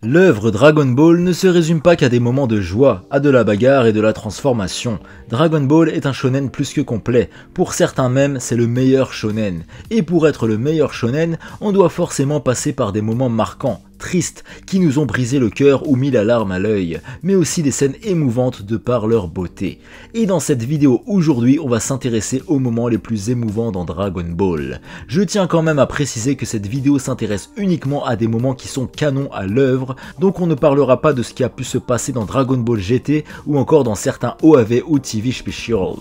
L'œuvre Dragon Ball ne se résume pas qu'à des moments de joie, à de la bagarre et de la transformation. Dragon Ball est un shonen plus que complet, pour certains même c'est le meilleur shonen. Et pour être le meilleur shonen, on doit forcément passer par des moments marquants, tristes, qui nous ont brisé le cœur ou mis la larme à l'œil, mais aussi des scènes émouvantes de par leur beauté. Et dans cette vidéo aujourd'hui, on va s'intéresser aux moments les plus émouvants dans Dragon Ball. Je tiens quand même à préciser que cette vidéo s'intéresse uniquement à des moments qui sont canons à l'œuvre, donc on ne parlera pas de ce qui a pu se passer dans Dragon Ball GT ou encore dans certains OAV ou TV Special.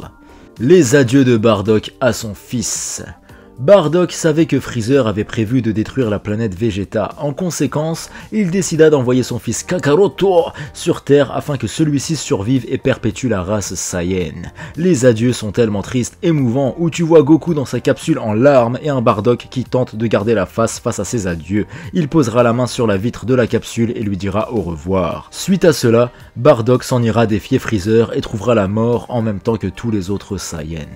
Les adieux de Bardock à son fils. Bardock savait que Freezer avait prévu de détruire la planète Vegeta. En conséquence, il décida d'envoyer son fils Kakaroto sur Terre afin que celui-ci survive et perpétue la race Saiyan. Les adieux sont tellement tristes, émouvants, où tu vois Goku dans sa capsule en larmes et un Bardock qui tente de garder la face à ses adieux. Il posera la main sur la vitre de la capsule et lui dira au revoir. Suite à cela, Bardock s'en ira défier Freezer et trouvera la mort en même temps que tous les autres Saiyans.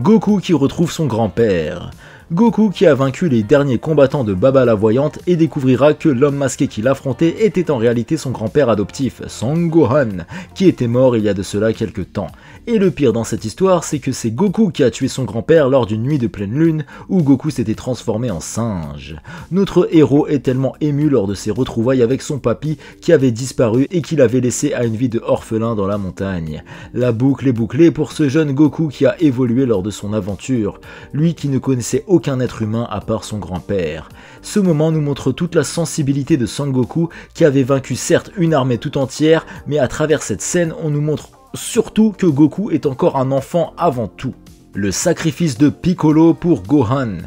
Goku qui retrouve son grand-père. Goku qui a vaincu les derniers combattants de Baba la Voyante et découvrira que l'homme masqué qu'il affrontait était en réalité son grand-père adoptif, Son Gohan, qui était mort il y a de cela quelques temps. Et le pire dans cette histoire, c'est que c'est Goku qui a tué son grand-père lors d'une nuit de pleine lune où Goku s'était transformé en singe. Notre héros est tellement ému lors de ses retrouvailles avec son papy qui avait disparu et qu'il avait laissé à une vie de orphelin dans la montagne. La boucle est bouclée pour ce jeune Goku qui a évolué lors de son aventure, lui qui ne connaissait aucun être humain à part son grand-père. Ce moment nous montre toute la sensibilité de Sangoku qui avait vaincu certes une armée tout entière, mais à travers cette scène on nous montre surtout que Goku est encore un enfant avant tout. Le sacrifice de Piccolo pour Gohan.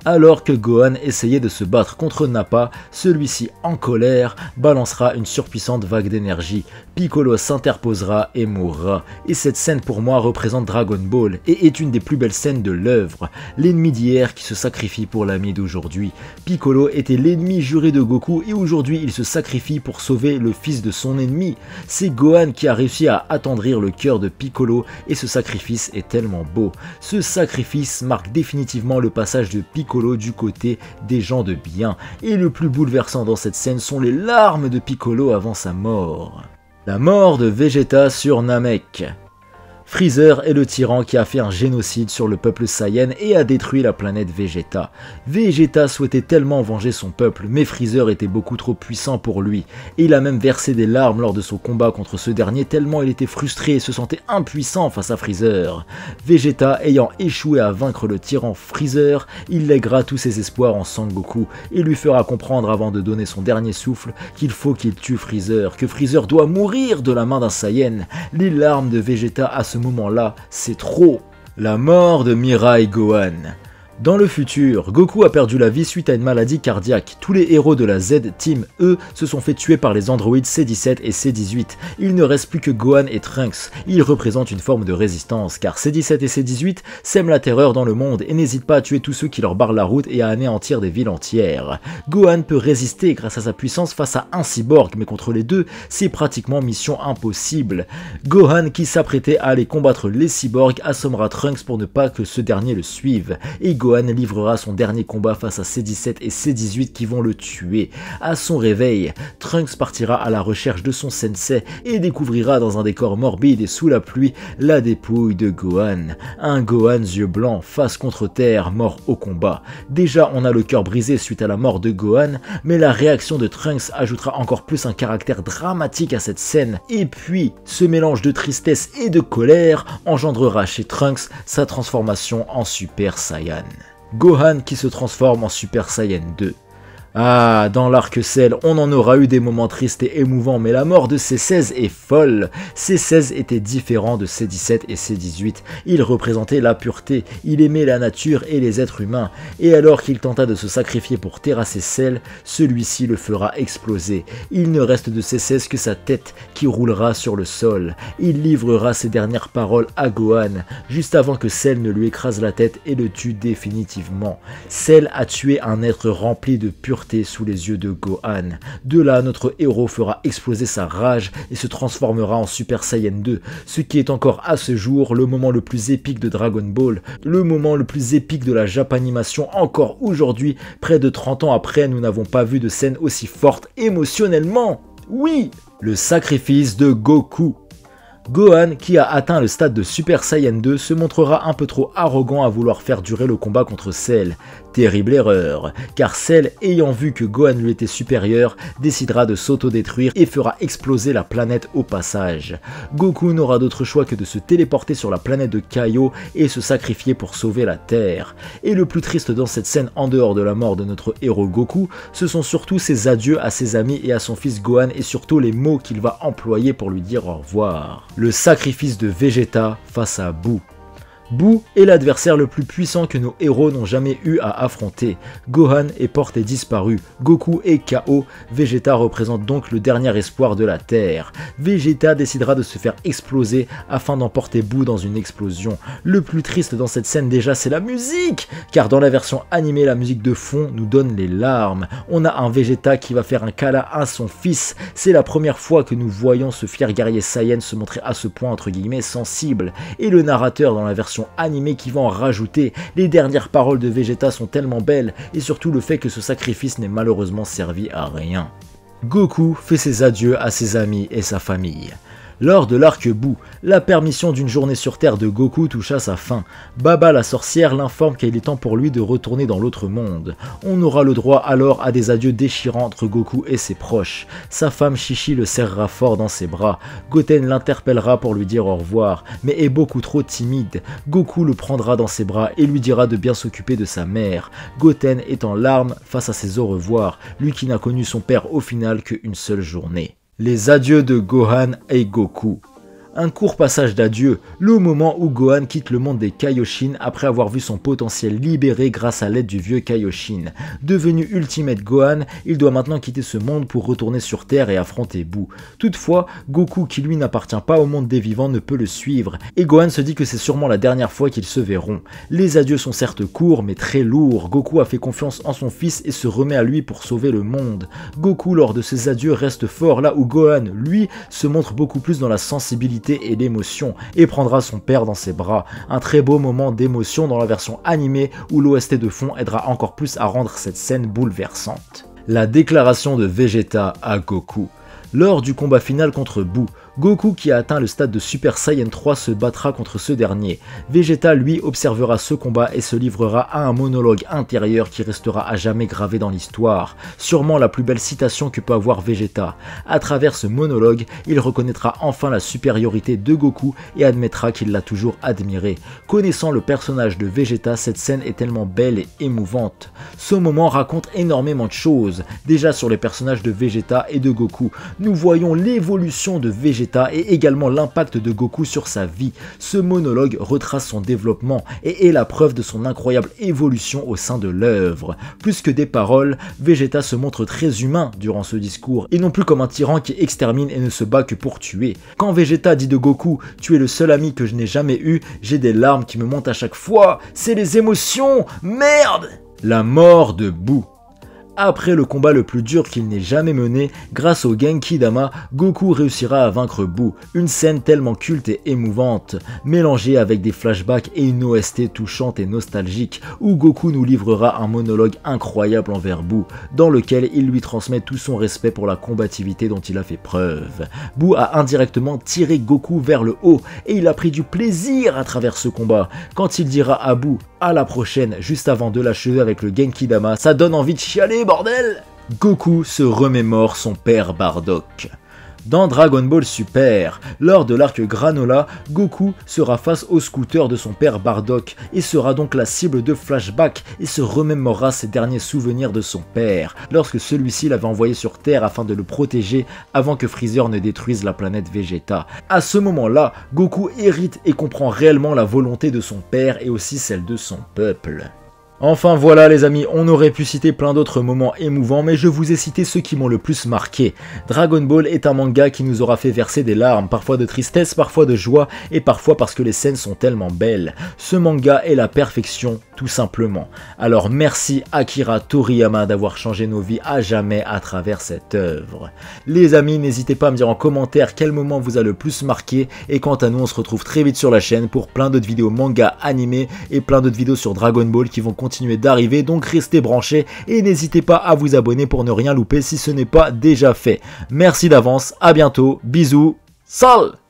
Alors que Gohan essayait de se battre contre Nappa, celui-ci en colère balancera une surpuissante vague d'énergie. Piccolo s'interposera et mourra. Et cette scène pour moi représente Dragon Ball et est une des plus belles scènes de l'œuvre. L'ennemi d'hier qui se sacrifie pour l'ami d'aujourd'hui. Piccolo était l'ennemi juré de Goku et aujourd'hui il se sacrifie pour sauver le fils de son ennemi. C'est Gohan qui a réussi à attendrir le cœur de Piccolo et ce sacrifice est tellement beau. Ce sacrifice marque définitivement le passage de Piccolo du côté des gens de bien. Et le plus bouleversant dans cette scène sont les larmes de Piccolo avant sa mort. La mort de Vegeta sur Namek. Freezer est le tyran qui a fait un génocide sur le peuple Saiyan et a détruit la planète Vegeta. Vegeta souhaitait tellement venger son peuple, mais Freezer était beaucoup trop puissant pour lui. Et il a même versé des larmes lors de son combat contre ce dernier tellement il était frustré et se sentait impuissant face à Freezer. Vegeta ayant échoué à vaincre le tyran Freezer, il lèguera tous ses espoirs en Sangoku et lui fera comprendre avant de donner son dernier souffle qu'il faut qu'il tue Freezer, que Freezer doit mourir de la main d'un Saiyan. Les larmes de Vegeta à ce moment-là, c'est trop. La mort de Mirai Gohan. Dans le futur, Goku a perdu la vie suite à une maladie cardiaque. Tous les héros de la Z-Team, eux, se sont fait tuer par les androïdes C-17 et C-18. Il ne reste plus que Gohan et Trunks. Ils représentent une forme de résistance, car C-17 et C-18 sèment la terreur dans le monde et n'hésitent pas à tuer tous ceux qui leur barrent la route et à anéantir des villes entières. Gohan peut résister grâce à sa puissance face à un cyborg, mais contre les deux, c'est pratiquement mission impossible. Gohan, qui s'apprêtait à aller combattre les cyborgs, assommera Trunks pour ne pas que ce dernier le suive. Et Gohan livrera son dernier combat face à C-17 et C-18 qui vont le tuer. À son réveil, Trunks partira à la recherche de son sensei et découvrira dans un décor morbide et sous la pluie la dépouille de Gohan. Un Gohan yeux blancs, face contre terre, mort au combat. Déjà on a le cœur brisé suite à la mort de Gohan, mais la réaction de Trunks ajoutera encore plus un caractère dramatique à cette scène. Et puis, ce mélange de tristesse et de colère engendrera chez Trunks sa transformation en Super Saiyan. Gohan qui se transforme en Super Saiyan 2. Ah, dans l'arc Cell, on en aura eu des moments tristes et émouvants, mais la mort de C16 est folle. C16 était différent de C17 et C18. Il représentait la pureté, il aimait la nature et les êtres humains. Et alors qu'il tenta de se sacrifier pour terrasser Cell, celui-ci le fera exploser. Il ne reste de C16 que sa tête qui roulera sur le sol. Il livrera ses dernières paroles à Gohan, juste avant que Cell ne lui écrase la tête et le tue définitivement. Cell a tué un être rempli de pureté pureté sous les yeux de Gohan. De là, notre héros fera exploser sa rage et se transformera en Super Saiyan 2, ce qui est encore à ce jour le moment le plus épique de Dragon Ball, le moment le plus épique de la Japanimation encore aujourd'hui, près de 30 ans après, nous n'avons pas vu de scène aussi forte émotionnellement. Oui, le sacrifice de Goku. Gohan, qui a atteint le stade de Super Saiyan 2, se montrera un peu trop arrogant à vouloir faire durer le combat contre Cell. Terrible erreur, car Cell, ayant vu que Gohan lui était supérieur, décidera de s'autodétruire et fera exploser la planète au passage. Goku n'aura d'autre choix que de se téléporter sur la planète de Kaio et se sacrifier pour sauver la Terre. Et le plus triste dans cette scène, en dehors de la mort de notre héros Goku, ce sont surtout ses adieux à ses amis et à son fils Gohan et surtout les mots qu'il va employer pour lui dire au revoir. Le sacrifice de Vegeta face à Boo. Boo est l'adversaire le plus puissant que nos héros n'ont jamais eu à affronter. Gohan est porté disparu, Goku est KO, Vegeta représente donc le dernier espoir de la Terre. Vegeta décidera de se faire exploser afin d'emporter Boo dans une explosion. Le plus triste dans cette scène déjà, c'est la musique, car dans la version animée, la musique de fond nous donne les larmes. On a un Vegeta qui va faire un câlin à son fils. C'est la première fois que nous voyons ce fier guerrier Saiyan se montrer à ce point entre guillemets sensible. Et le narrateur dans la version animé qui va en rajouter. Les dernières paroles de Vegeta sont tellement belles et surtout le fait que ce sacrifice n'ait malheureusement servi à rien. Goku fait ses adieux à ses amis et sa famille. Lors de l'arc Boo, la permission d'une journée sur Terre de Goku touche à sa fin. Baba la sorcière l'informe qu'il est temps pour lui de retourner dans l'autre monde. On aura le droit alors à des adieux déchirants entre Goku et ses proches. Sa femme Chichi le serrera fort dans ses bras. Goten l'interpellera pour lui dire au revoir, mais est beaucoup trop timide. Goku le prendra dans ses bras et lui dira de bien s'occuper de sa mère. Goten est en larmes face à ses au revoir, lui qui n'a connu son père au final qu'une seule journée. Les adieux de Gohan et Goku. Un court passage d'adieu, le moment où Gohan quitte le monde des Kaioshin après avoir vu son potentiel libéré grâce à l'aide du vieux Kaioshin. Devenu Ultimate Gohan, il doit maintenant quitter ce monde pour retourner sur Terre et affronter Boo. Toutefois, Goku, qui lui n'appartient pas au monde des vivants, ne peut le suivre, et Gohan se dit que c'est sûrement la dernière fois qu'ils se verront. Les adieux sont certes courts, mais très lourds. Goku a fait confiance en son fils et se remet à lui pour sauver le monde. Goku, lors de ses adieux, reste fort là où Gohan, lui, se montre beaucoup plus dans la sensibilité et l'émotion et prendra son père dans ses bras. Un très beau moment d'émotion dans la version animée où l'OST de fond aidera encore plus à rendre cette scène bouleversante. La déclaration de Vegeta à Goku. Lors du combat final contre Boo, Goku, qui a atteint le stade de Super Saiyan 3, se battra contre ce dernier. Vegeta, lui, observera ce combat et se livrera à un monologue intérieur qui restera à jamais gravé dans l'histoire. Sûrement la plus belle citation que peut avoir Vegeta. À travers ce monologue, il reconnaîtra enfin la supériorité de Goku et admettra qu'il l'a toujours admiré. Connaissant le personnage de Vegeta, cette scène est tellement belle et émouvante. Ce moment raconte énormément de choses. Déjà sur les personnages de Vegeta et de Goku, nous voyons l'évolution de Vegeta et également l'impact de Goku sur sa vie. Ce monologue retrace son développement et est la preuve de son incroyable évolution au sein de l'œuvre. Plus que des paroles, Vegeta se montre très humain durant ce discours et non plus comme un tyran qui extermine et ne se bat que pour tuer. Quand Vegeta dit de Goku « Tu es le seul ami que je n'ai jamais eu », j'ai des larmes qui me montent à chaque fois. C'est les émotions, merde! La mort de Boo. Après le combat le plus dur qu'il n'ait jamais mené, grâce au Genki Dama, Goku réussira à vaincre Boo, une scène tellement culte et émouvante, mélangée avec des flashbacks et une OST touchante et nostalgique, où Goku nous livrera un monologue incroyable envers Boo, dans lequel il lui transmet tout son respect pour la combativité dont il a fait preuve. Boo a indirectement tiré Goku vers le haut, et il a pris du plaisir à travers ce combat. Quand il dira à Boo « à la prochaine » juste avant de l'achever avec le Genki Dama, ça donne envie de chialer, bordel! Goku se remémore son père Bardock. Dans Dragon Ball Super, lors de l'arc Granola, Goku sera face au scooter de son père Bardock et sera donc la cible de flashbacks et se remémorera ses derniers souvenirs de son père, lorsque celui-ci l'avait envoyé sur Terre afin de le protéger avant que Freezer ne détruise la planète Vegeta. À ce moment-là, Goku hérite et comprend réellement la volonté de son père et aussi celle de son peuple. Enfin voilà les amis, on aurait pu citer plein d'autres moments émouvants, mais je vous ai cité ceux qui m'ont le plus marqué. Dragon Ball est un manga qui nous aura fait verser des larmes, parfois de tristesse, parfois de joie, et parfois parce que les scènes sont tellement belles. Ce manga est la perfection, tout simplement. Alors merci Akira Toriyama d'avoir changé nos vies à jamais à travers cette œuvre. Les amis, n'hésitez pas à me dire en commentaire quel moment vous a le plus marqué, et quant à nous, on se retrouve très vite sur la chaîne pour plein d'autres vidéos manga animés et plein d'autres vidéos sur Dragon Ball qui vont continuer d'arriver, donc restez branchés et n'hésitez pas à vous abonner pour ne rien louper si ce n'est pas déjà fait. Merci d'avance, à bientôt, bisous, salut!